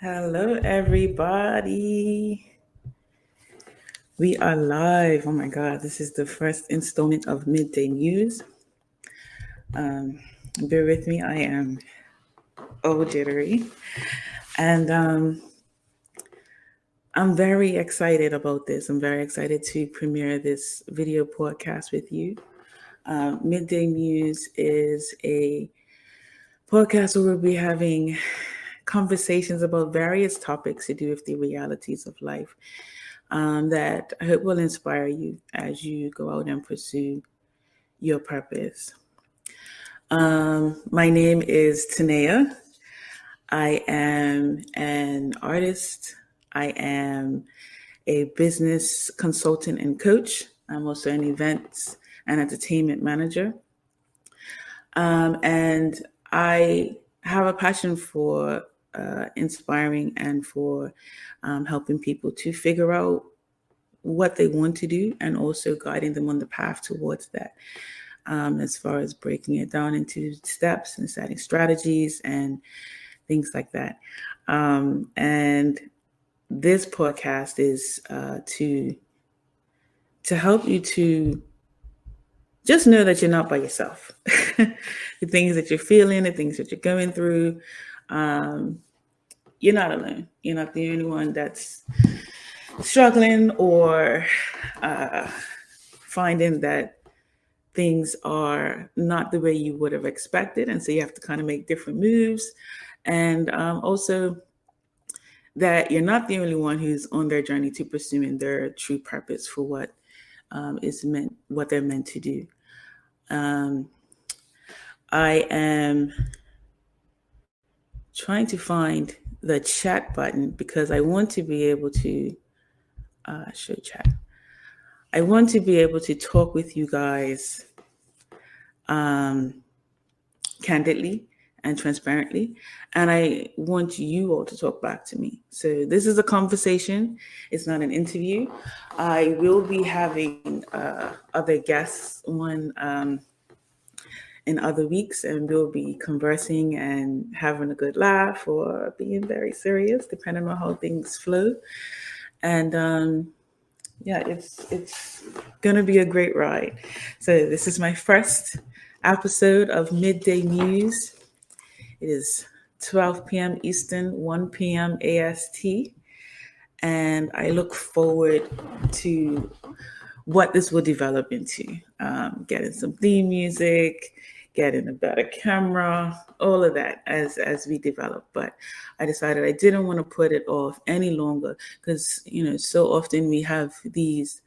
Hello, everybody. We are live. Oh my God, this is the first installment of Midday Muse. Bear with me, I am all jittery. And I'm very excited about this. I'm very excited to premiere this video podcast with you. Midday Muse is a podcast where we'll be having conversations about various topics to do with the realities of life. That I hope will inspire you as you go out and pursue your purpose. My name is Tanea. I am an artist. I am a business consultant and coach. I'm also an events and entertainment manager. And I have a passion for inspiring and for helping people to figure out what they want to do and also guiding them on the path towards that, as far as breaking it down into steps and setting strategies and things like that. And this podcast is to help you to just know that you're not by yourself. The things that you're feeling, the things that you're going through, you're not alone. You're not the only one that's struggling or finding that things are not the way you would have expected. And so you have to kind of make different moves. And also that you're not the only one who's on their journey to pursuing their true purpose for what what they're meant to do. I am trying to find the chat button because I want to be able to show chat. I want to be able to talk with you guys candidly and transparently. And I want you all to talk back to me. So this is a conversation. It's not an interview. I will be having other guests on in other weeks, and we'll be conversing and having a good laugh or being very serious, depending on how things flow. And yeah, it's gonna be a great ride. So this is my first episode of Midday Muse. It is 12 p.m. Eastern, 1 p.m. AST, and I look forward to what this will develop into. Getting some theme music, getting a better camera, all of that as we develop. But I decided I didn't want to put it off any longer because, so often we have these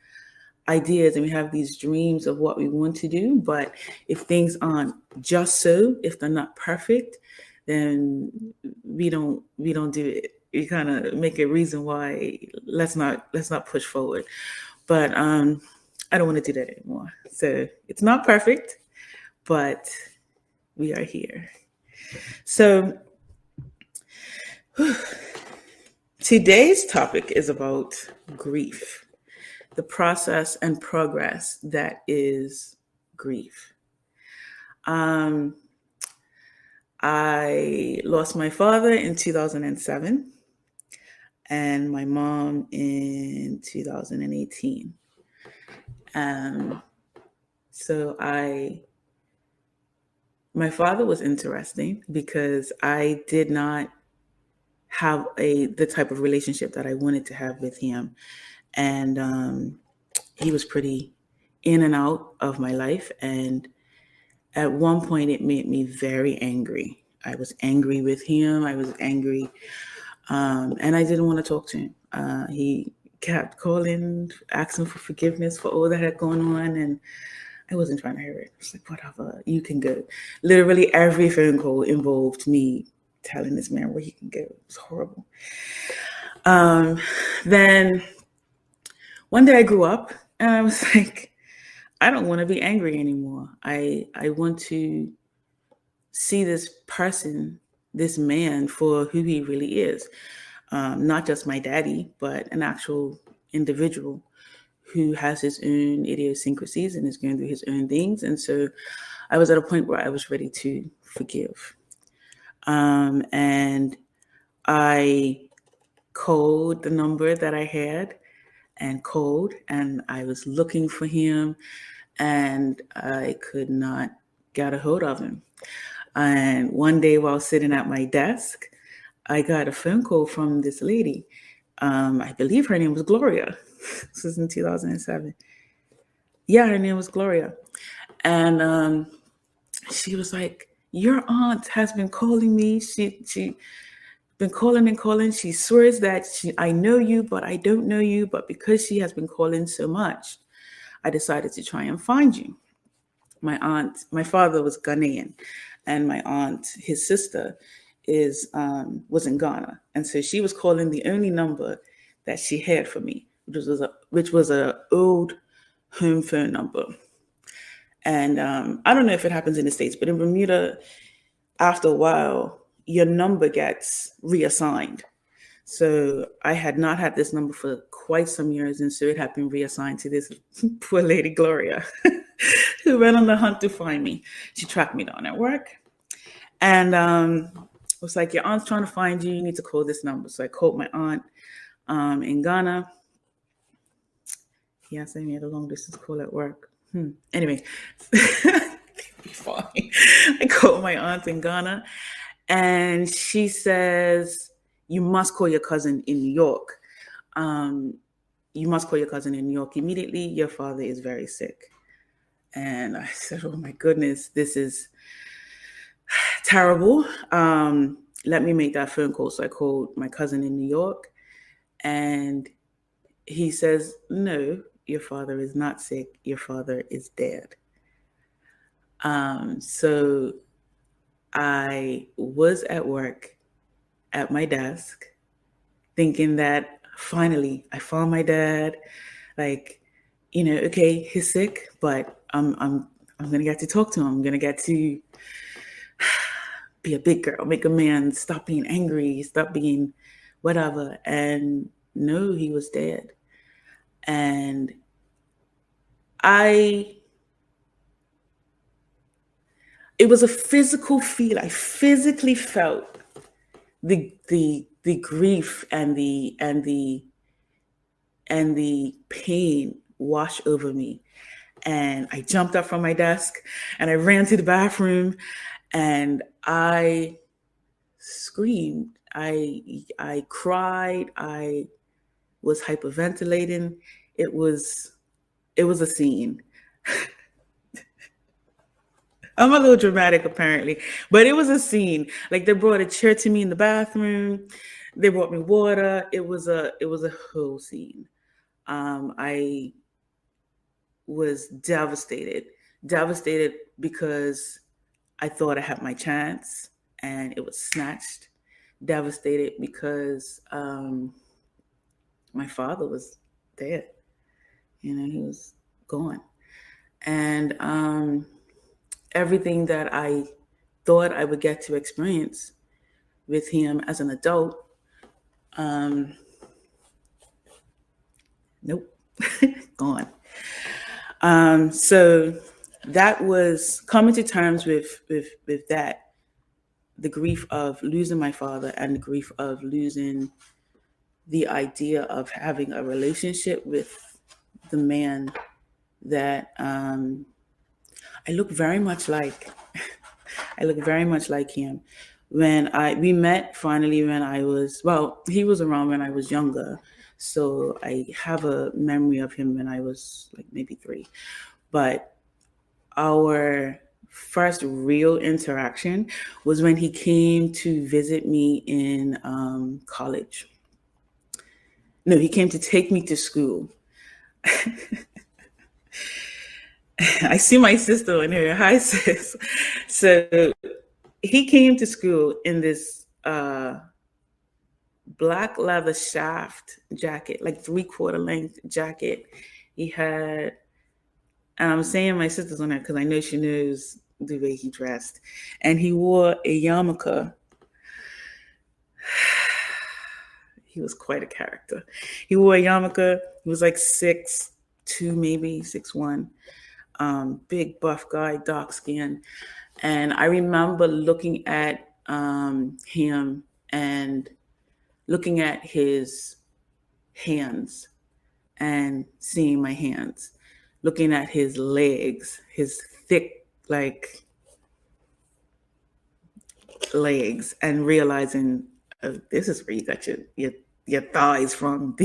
ideas and we have these dreams of what we want to do. But if things aren't just so, if they're not perfect, then we don't do it. We kind of make a reason why let's not push forward. But I don't want to do that anymore. So it's not perfect, but we are here. So today's topic is about grief, the process and progress that is grief. I lost my father in 2007 and my mom in 2018. So my father was interesting because I did not have the type of relationship that I wanted to have with him. And he was pretty in and out of my life. And at one point, it made me very angry. I was angry with him. I was angry. And I didn't want to talk to him. He kept calling, asking for forgiveness for all that had gone on. And I wasn't trying to hear it. I was like, whatever, you can go. Literally every phone call involved me telling this man where he can go. It was horrible. Then one day I grew up and I was like, I don't want to be angry anymore. I want to see this person, this man, for who he really is. Not just my daddy, but an actual individual who has his own idiosyncrasies and is going through his own things. And so I was at a point where I was ready to forgive. And I called the number that I had and called, and I was looking for him, and I could not get a hold of him. And one day while sitting at my desk, I got a phone call from this lady. I believe her name was Gloria. This was in 2007. Yeah, her name was Gloria. And she was like, your aunt has been calling me. She been calling and calling. She swears that I know you, but I don't know you. But because she has been calling so much, I decided to try and find you. My father was Ghanaian, and my aunt, his sister, was in Ghana, and so she was calling the only number that she had for me, which was a old home phone number. And I don't know if it happens in the States, but in Bermuda, after a while, your number gets reassigned. So I had not had this number for quite some years, and so it had been reassigned to this poor lady, Gloria, who went on the hunt to find me. She tracked me down at work, and was like, your aunt's trying to find you. You need to call this number. So I called my aunt in Ghana. Yes, I made a long distance call at work. Anyway, fine. I called my aunt in Ghana, and she says, you must call your cousin in New York. You must call your cousin in New York immediately. Your father is very sick. And I said, oh my goodness, this is terrible. Let me make that phone call. So I called my cousin in New York, and he says, no, your father is not sick. Your father is dead. So I was at work at my desk thinking that finally I found my dad. Like, okay, he's sick, but I'm going to get to talk to him. I'm going to get to be a big girl, make a man stop being angry, stop being whatever. And no, he was dead. And it was a physical feel. I physically felt the grief and the pain wash over me. And I jumped up from my desk and I ran to the bathroom and I screamed. I cried. I was hyperventilating. It was a scene. I'm a little dramatic apparently, but it was a scene. Like, they brought a chair to me in the bathroom. They brought me water. It was a whole scene. I was devastated because I thought I had my chance and it was snatched. Devastated because my father was dead. He was gone. And everything that I thought I would get to experience with him as an adult, nope, gone. So that was coming to terms with that, the grief of losing my father and the grief of losing the idea of having a relationship with the man that I look very much like. I look very much like him. We met finally when he was around when I was younger. So I have a memory of him when I was like maybe 3. But our first real interaction was when he came to visit me in college. No, he came to take me to school. I see my sister in here. Hi, sis. So he came to school in this black leather shaft jacket, like 3/4 length jacket. He had, and I'm saying my sister's on that because I know she knows the way he dressed. And he wore a yarmulke. He was quite a character. He wore a yarmulke. He was like 6'2", maybe 6'1". Big buff guy, dark skin. And I remember looking at him and looking at his hands and seeing my hands, looking at his legs, his thick, like, legs, and realizing, oh, this is where you got your thighs from.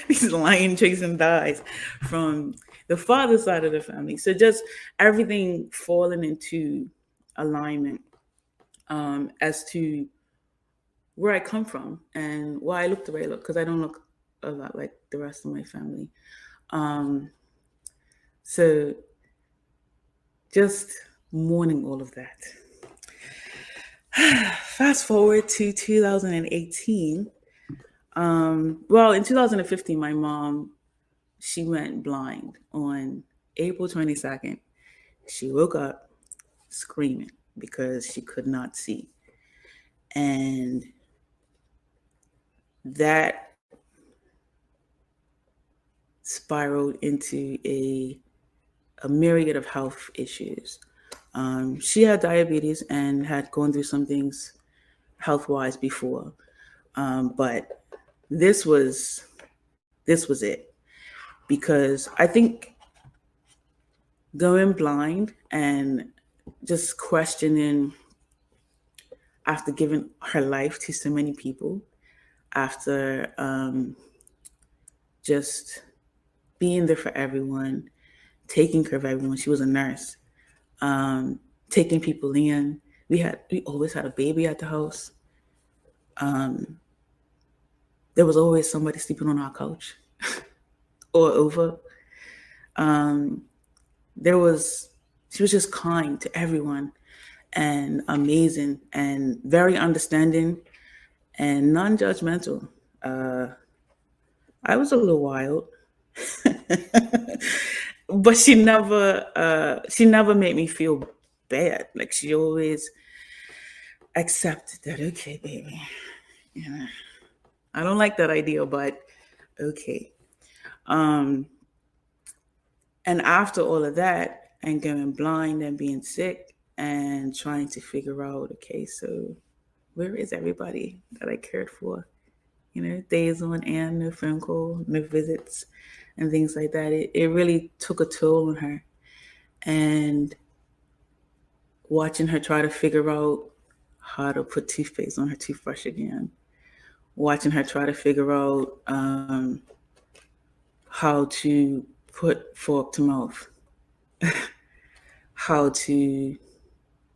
These lion chasing thighs from the father side of the family. So just everything falling into alignment as to where I come from and why I look the way I look, because I don't look a lot like the rest of my family. So just mourning all of that. Fast forward to 2018. Well, in 2015, my mom, she went blind on April 22nd. She woke up screaming because she could not see. And that spiraled into a myriad of health issues. She had diabetes and had gone through some things health-wise before, but this was it, because I think going blind and just questioning after giving her life to so many people, after just being there for everyone, taking care of everyone. She was a nurse, taking people in. We always had a baby at the house. There was always somebody sleeping on our couch or over. She was just kind to everyone and amazing and very understanding and non-judgmental. I was a little wild, but she never made me feel bad. Like, she always accepted that, okay, baby, I don't like that idea, but okay. And after all of that, and going blind and being sick and trying to figure out, okay, so where is everybody that I cared for? Days on end, no phone call, no visits, and things like that. It really took a toll on her. And watching her try to figure out how to put toothpaste on her toothbrush again, watching her try to figure out how to put fork to mouth, how to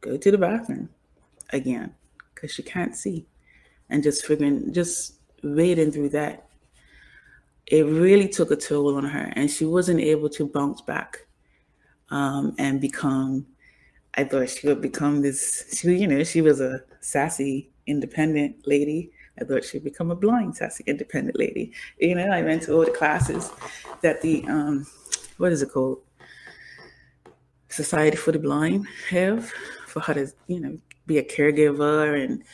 go to the bathroom again, because she can't see, and just wading through that. It really took a toll on her, and she wasn't able to bounce back and become, I thought she would become this, she was a sassy, independent lady. I thought she'd become a blind, sassy, independent lady. I went to all the classes that the, what is it called? Society for the Blind have for how to, be a caregiver and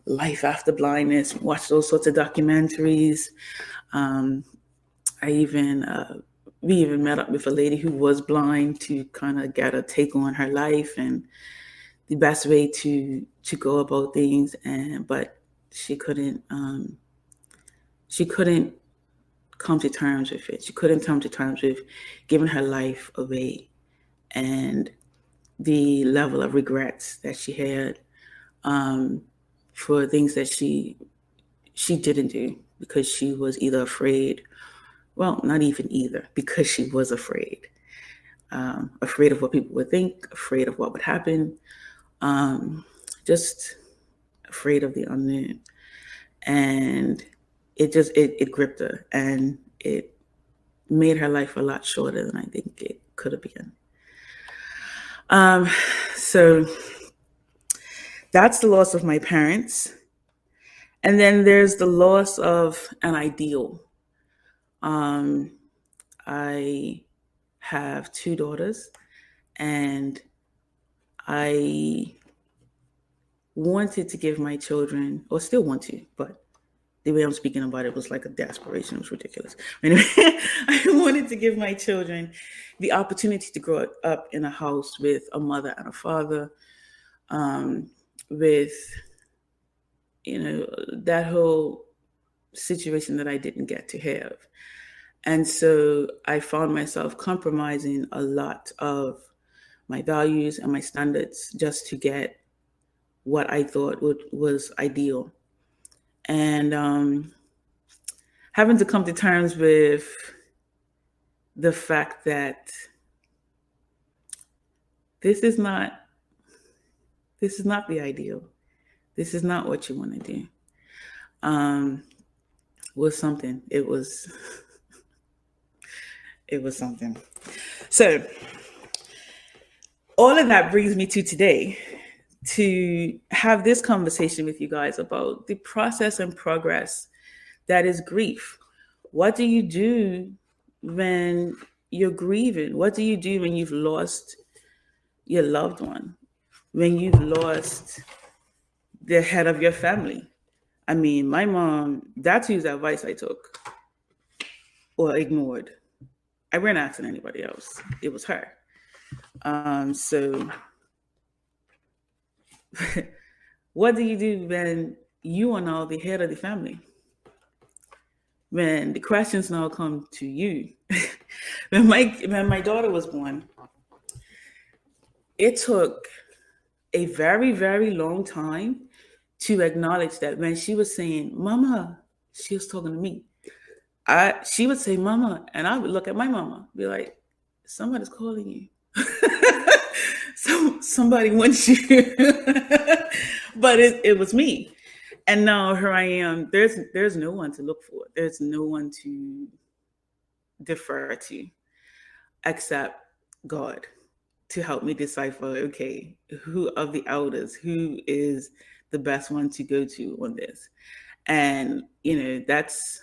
life after blindness. Watched all sorts of documentaries. We even met up with a lady who was blind to kind of get a take on her life and the best way to go about things. But she couldn't come to terms with it. She couldn't come to terms with giving her life away and the level of regrets that she had for things that she didn't do because she was either afraid. Well, not even either, because she was afraid. Afraid of what people would think, afraid of what would happen, just afraid of the unknown. And it gripped her, and it made her life a lot shorter than I think it could have been. So that's the loss of my parents. And then there's the loss of an ideal. I have 2 daughters, and I wanted to give my children, or still want to, but the way I'm speaking about it was like a desperation. It was ridiculous. Anyway, I wanted to give my children the opportunity to grow up in a house with a mother and a father, with that whole situation that I didn't get to have. And so I found myself compromising a lot of my values and my standards just to get what I thought was ideal. And having to come to terms with the fact that this is not the ideal. This is not what you want to do. Was something. It was something. So all of that brings me to today, to have this conversation with you guys about the process and progress that is grief. What do you do when you're grieving? What do you do when you've lost your loved one? When you've lost the head of your family? I mean, my mom, that's whose advice I took or ignored. I wasn't asking anybody else. It was her. So what do you do when you are now the head of the family? When the questions now come to you. when my daughter was born, it took a very, very long time to acknowledge that when she was saying, Mama, she was talking to me. She would say, Mama, and I would look at my mama, be like, somebody's calling you. Somebody wants you. But it was me. And now here I am. There's no one to look for. There's no one to defer to except God to help me decipher, okay, who of the elders, who is the best one to go to on this. And, that's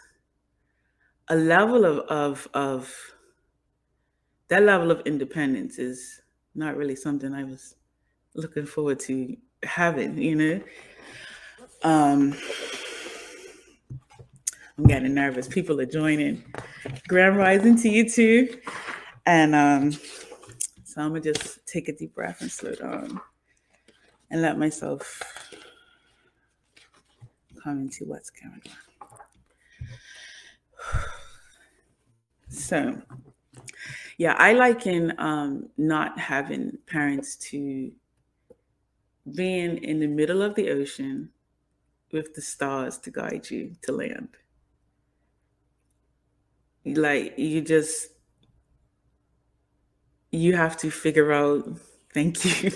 a level of that level of independence is not really something I was looking forward to having, I'm getting nervous. People are joining. Grand rising to you too. And so I'm gonna just take a deep breath and slow down and let myself come into what's going on. So, yeah, I liken not having parents to being in the middle of the ocean with the stars to guide you to land. Like you have to figure out, thank you.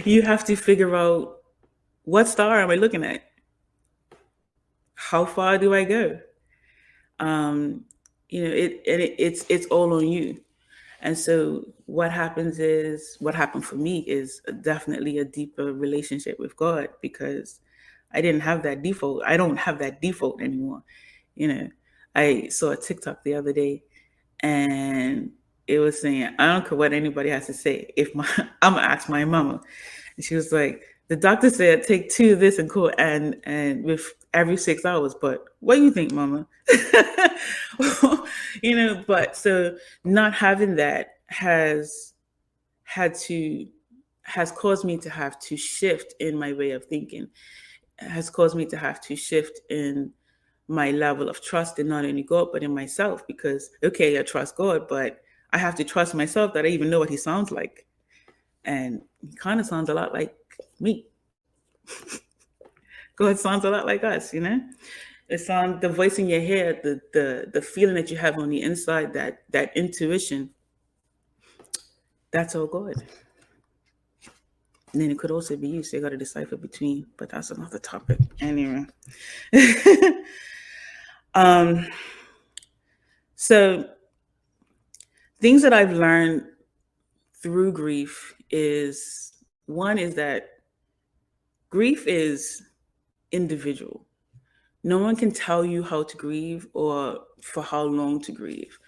You have to figure out, what star am I looking at? How far do I go? It's all on you. And so what happened for me is definitely a deeper relationship with God, because I didn't have that default. I don't have that default anymore. I saw a TikTok the other day and it was saying, I don't care what anybody has to say. I'm gonna ask my mama. And she was like, the doctor said take 2 of this and cool and with every 6 hours. But what do you think, mama? But so not having that has caused me to have to shift in my way of thinking, has caused me to have to shift in my level of trust in not only God, but in myself, because, okay, I trust God, but I have to trust myself that I even know what he sounds like. And he kind of sounds a lot like me. God sounds a lot like us, It sounds, the voice in your head, the feeling that you have on the inside, that intuition, that's all God. And then it could also be you, so you got to decipher between, but that's another topic. Anyway. So things that I've learned through grief is, one is that grief is individual. No one can tell you how to grieve or for how long to grieve.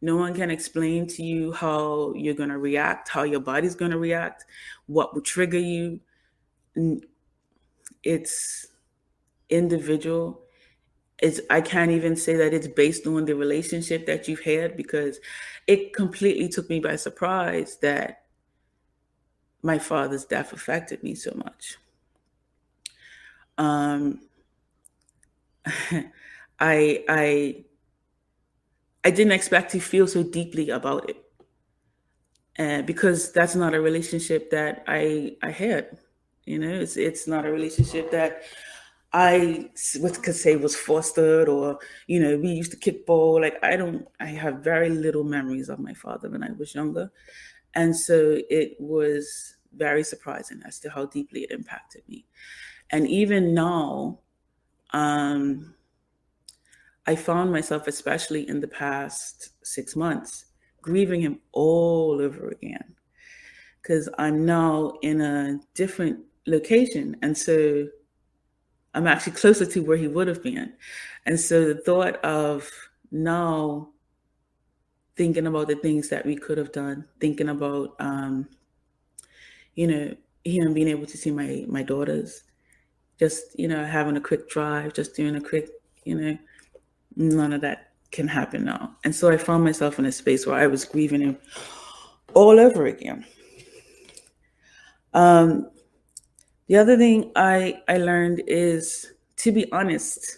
No one can explain to you how you're going to react, how your body's going to react, what will trigger you. It's individual. I can't even say that it's based on the relationship that you've had, because it completely took me by surprise that my father's death affected me so much. I didn't expect to feel so deeply about it, because that's not a relationship that I had. It's not a relationship that could say was fostered, or we used to kickball. Like, I have very little memories of my father when I was younger, and so it was very surprising as to how deeply it impacted me. And even now, I found myself, especially in the past 6 months, grieving him all over again, because I'm now in a different location. And so I'm actually closer to where he would have been. And so the thought of now thinking about the things that we could have done, thinking about, him being able to see my daughters, just, having a quick drive, just doing a quick, none of that can happen now. And so I found myself in a space where I was grieving him all over again. The other thing I learned is to be honest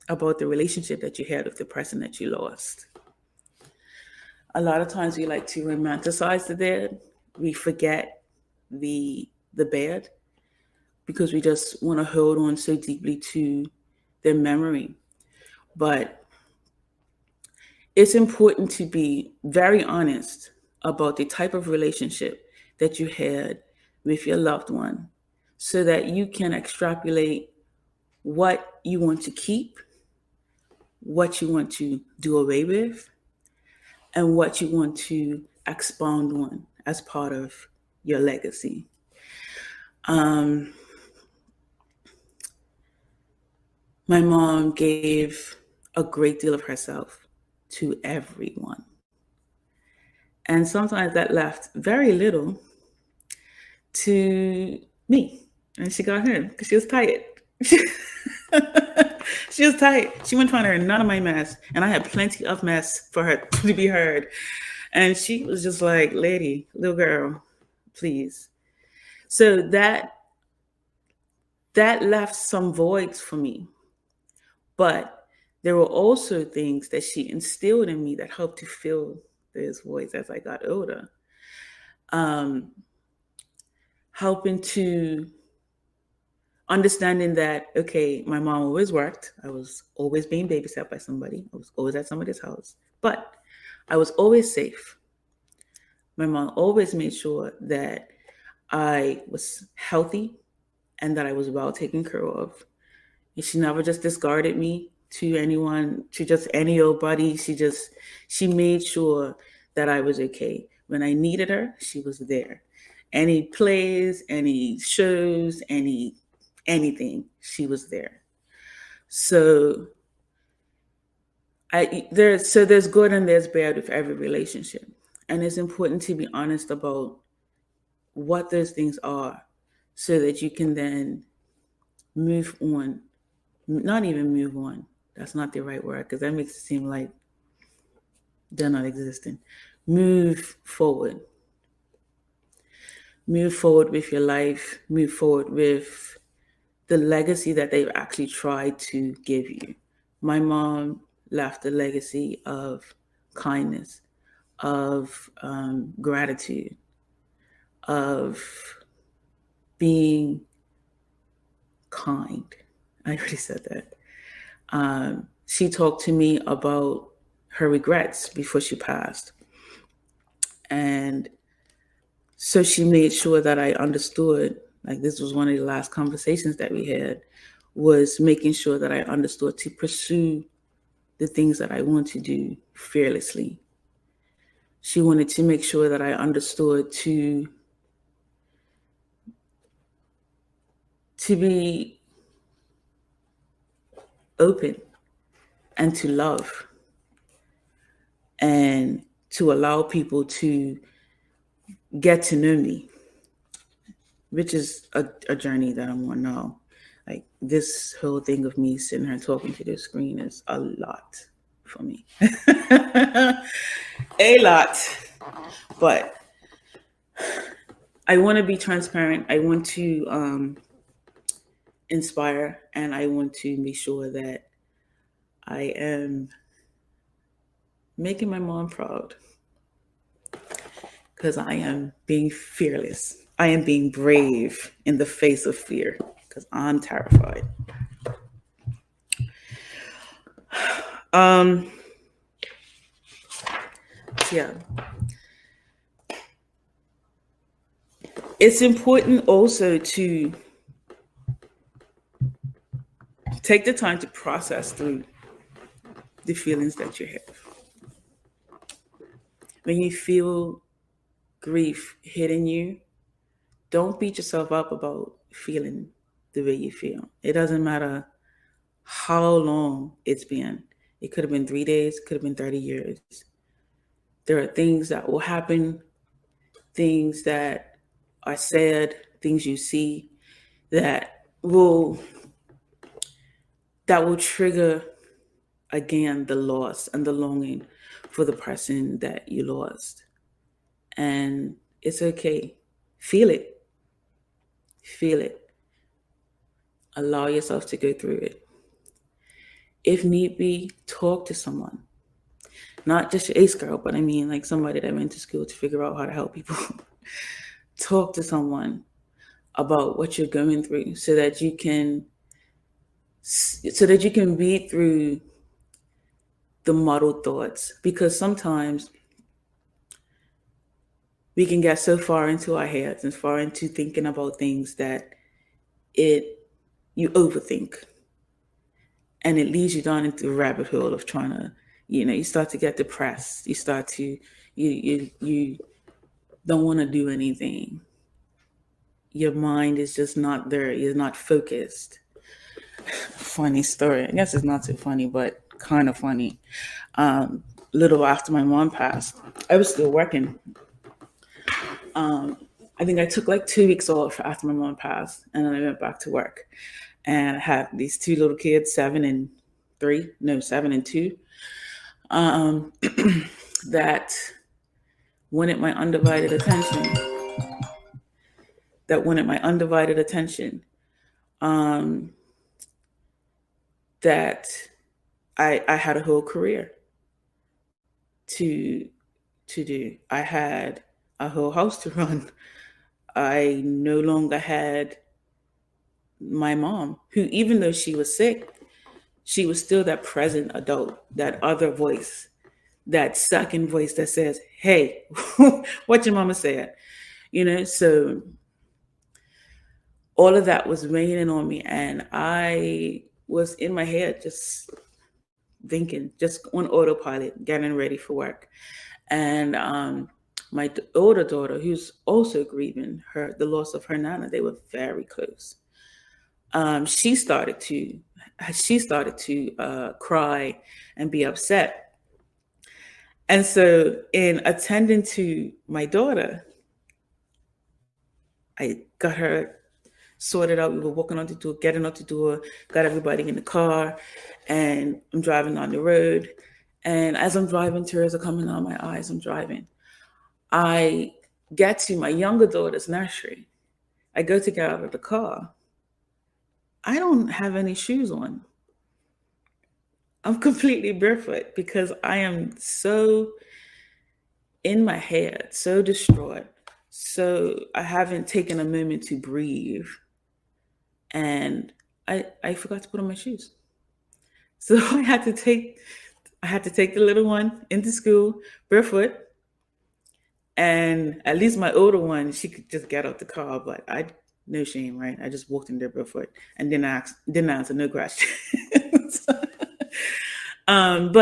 about the relationship that you had with the person that you lost. A lot of times we like to romanticize the dead. We forget the bad, because we just want to hold on so deeply to their memory. But it's important to be very honest about the type of relationship that you had with your loved one, so that you can extrapolate what you want to keep, what you want to do away with, and what you want to expound on as part of your legacy. My mom gave a great deal of herself to everyone. And sometimes that left very little to me. And she got hurt because she was tired. She was tired. She wasn't trying to hear none of my mess. And I had plenty of mess for her to be heard. And she was just like, lady, little girl, please. So that left some voids for me. But there were also things that she instilled in me that helped to fill those voids as I got older. Helping to understanding that, okay, my mom always worked. I was always being babysat by somebody. I was always at somebody's house. But I was always safe. My mom always made sure that I was healthy and that I was well taken care of. And she never just discarded me to anyone, to just any old buddy. She made sure that I was okay. When I needed her, she was there. Any plays, any shows, anything, she was there. So there's good and there's bad with every relationship. And it's important to be honest about what those things are, so that you can then move on. Not even move on. That's not the right word, because that makes it seem like they're not existing. Move forward. Move forward with your life. Move forward with the legacy that they've actually tried to give you. My mom left a legacy of kindness, of gratitude, of being kind. I already said that. She talked to me about her regrets before she passed. And so she made sure that I understood, like this was one of the last conversations that we had, was making sure that I understood to pursue the things that I want to do fearlessly. She wanted to make sure that I understood to be open and to love, and to allow people to get to know me, which is a journey that I'm on now. Like, this whole thing of me sitting here talking to the screen is a lot for me. A lot. But I want to be transparent. I want to inspire, and I want to make sure that I am making my mom proud, because I am being fearless. I am being brave in the face of fear, because I'm terrified. Yeah. It's important also to take the time to process through the feelings that you have. When you feel grief hitting you, don't beat yourself up about feeling the way you feel. It doesn't matter how long it's been. It could have been 3 days, it could have been 30 years. There are things that will happen, things that are said, things you see that will trigger again the loss and the longing for the person that you lost. And it's okay. Feel it. Feel it. Allow yourself to go through it. If need be, talk to someone. Not just your ace girl, but I mean like somebody that went to school to figure out how to help people. Talk to someone about what you're going through so that you can beat through the muddled thoughts, because sometimes we can get so far into our heads and far into thinking about things that you overthink, and it leads you down into the rabbit hole of trying to, you start to get depressed. You start to, you don't want to do anything. Your mind is just not there. You're not focused. Funny story. I guess it's not so funny, but kind of funny. Little after my mom passed, I was still working. I think I took like 2 weeks off after my mom passed, and then I went back to work. And I had these two little kids, 7 and 2, that wanted my undivided attention. That I had a whole career to do. I had a whole house to run. I no longer had my mom, who, even though she was sick, she was still that present adult, that other voice, that second voice that says, hey, what your mama said, so all of that was raining on me, and I was in my head just thinking, just on autopilot, getting ready for work. And my older daughter, who's also grieving the loss of her nana, they were very close. She started to cry and be upset. And so in attending to my daughter, I got her sorted out. We were walking out the door, getting out the door, got everybody in the car, and I'm driving on the road. And as I'm driving, tears are coming out of my eyes. I'm driving. I get to my younger daughter's nursery. I go to get out of the car. I don't have any shoes on. I'm completely barefoot because I am so in my head, so distraught. So I haven't taken a moment to breathe. And I forgot to put on my shoes. So I had to take the little one into school barefoot. And at least my older one, she could just get out the car, but no shame, right? I just walked in there barefoot and didn't answer no questions. And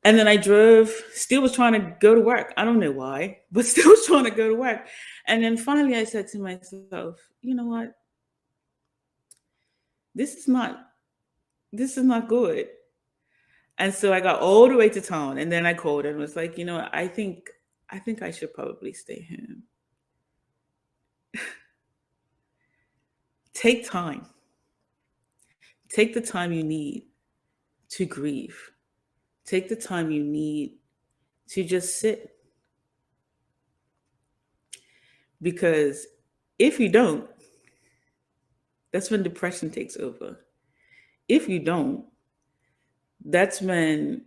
then I drove, still was trying to go to work. I don't know why, but still was trying to go to work. And then finally I said to myself, you know what? This is not good. And so I got all the way to town, and then I called and was like, I think I should probably stay home. Take time. Take the time you need to grieve. Take the time you need to just sit. Because if you don't, That's when depression takes over. If you don't, that's when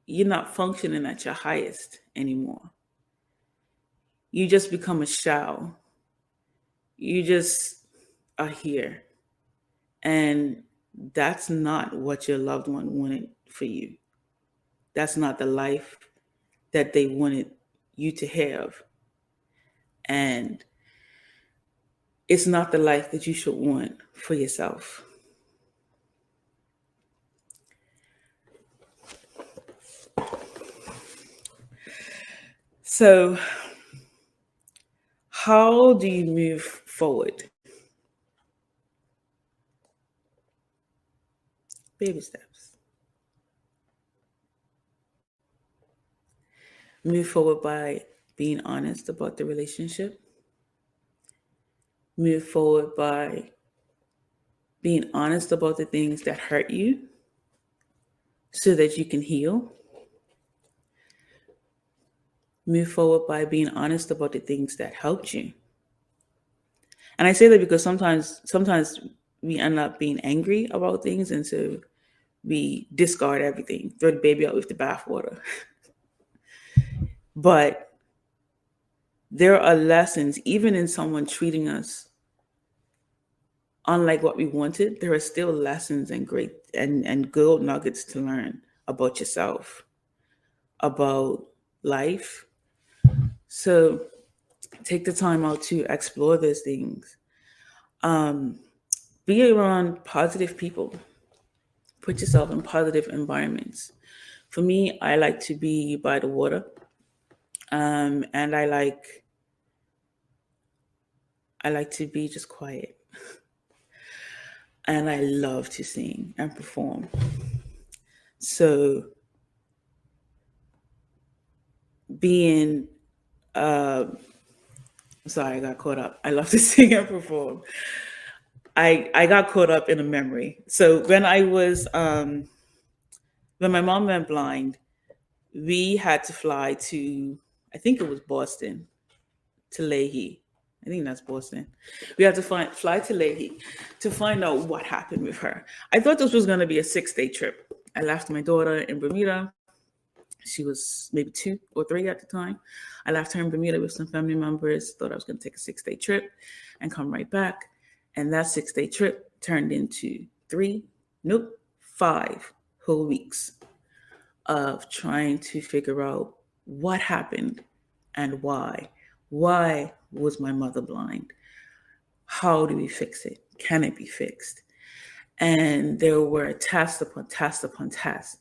you're not functioning at your highest anymore. You just become a shell. You just are here. And that's not what your loved one wanted for you. That's not the life that they wanted you to have. And it's not the life that you should want for yourself. So, how do you move forward? Baby steps. Move forward by being honest about the relationship. Move forward by being honest about the things that hurt you so that you can heal. Move forward by being honest about the things that helped you. And I say that because sometimes we end up being angry about things, and so we discard everything, throw the baby out with the bathwater. But there are lessons, even in someone treating us unlike what we wanted, there are still lessons and great and gold nuggets to learn about yourself, about life. So take the time out to explore those things. Be around positive people. Put yourself in positive environments. For me, I like to be by the water. And I like to be just quiet. And I love to sing and perform. So being, sorry, I got caught up. I love to sing and perform. I got caught up in a memory. So when when my mom went blind, we had to fly to, I think it was Boston, to Leahy. I think that's Boston. We had to fly to Leahy to find out what happened with her. I thought this was going to be a 6-day trip. I left my daughter in Bermuda. She was maybe 2 or 3 at the time. I left her in Bermuda with some family members, thought I was going to take a 6-day trip and come right back. And that 6-day trip turned into 5 whole weeks of trying to figure out what happened and why. Why was my mother blind? How do we fix it? Can it be fixed? And there were tests upon tests upon tests,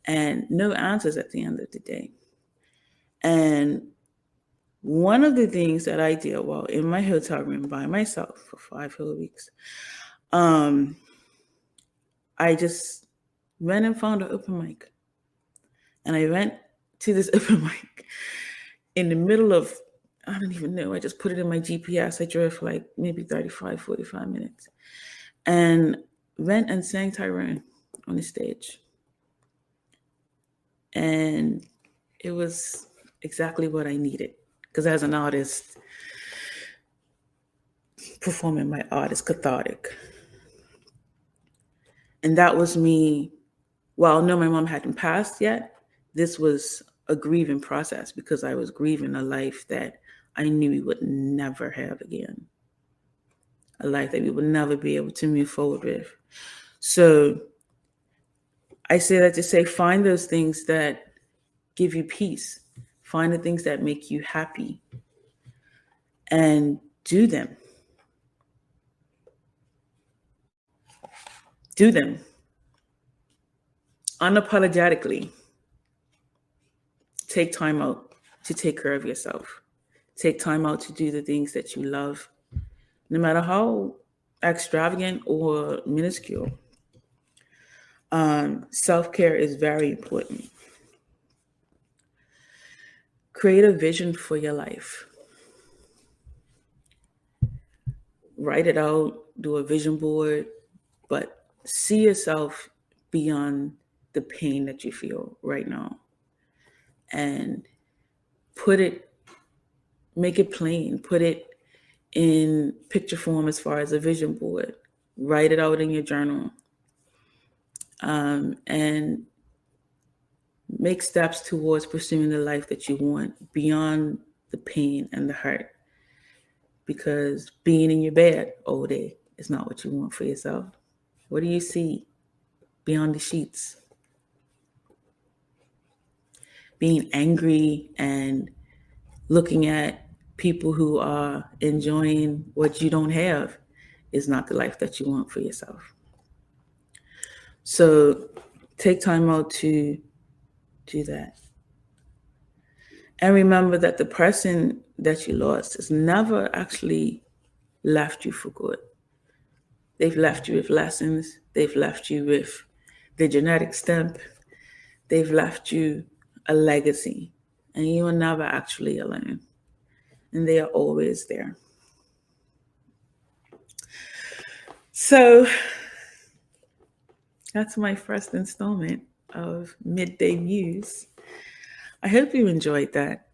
and no answers at the end of the day. And one of the things that I did while in my hotel room by myself for 5 whole weeks, I just went and found an open mic. And I went to this open mic in the middle of, I don't even know, I just put it in my GPS. I drove for like maybe 35, 45 minutes. And went and sang Tyrone on the stage. And it was exactly what I needed. Because as an artist, performing my art is cathartic. And that was me. Well, no, my mom hadn't passed yet. This was a grieving process because I was grieving a life that I knew we would never have again. A life that we would never be able to move forward with. So I say that to say, find those things that give you peace. Find the things that make you happy and do them. Do them unapologetically. Take time out to take care of yourself. Take time out to do the things that you love, no matter how extravagant or minuscule. Self-care is very important. Create a vision for your life. Write it out, do a vision board, but see yourself beyond the pain that you feel right now. And make it plain, put it in picture form as far as a vision board. Write it out in your journal. And make steps towards pursuing the life that you want beyond the pain and the hurt. Because being in your bed all day is not what you want for yourself. What do you see beyond the sheets? Being angry and looking at people who are enjoying what you don't have is not the life that you want for yourself. So take time out to do that. And remember that the person that you lost has never actually left you for good. They've left you with lessons. They've left you with the genetic stamp. They've left you a legacy. And you are never actually alone. And they are always there. So that's my first installment of Midday Muse. I hope you enjoyed that.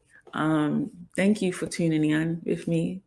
Thank you for tuning in with me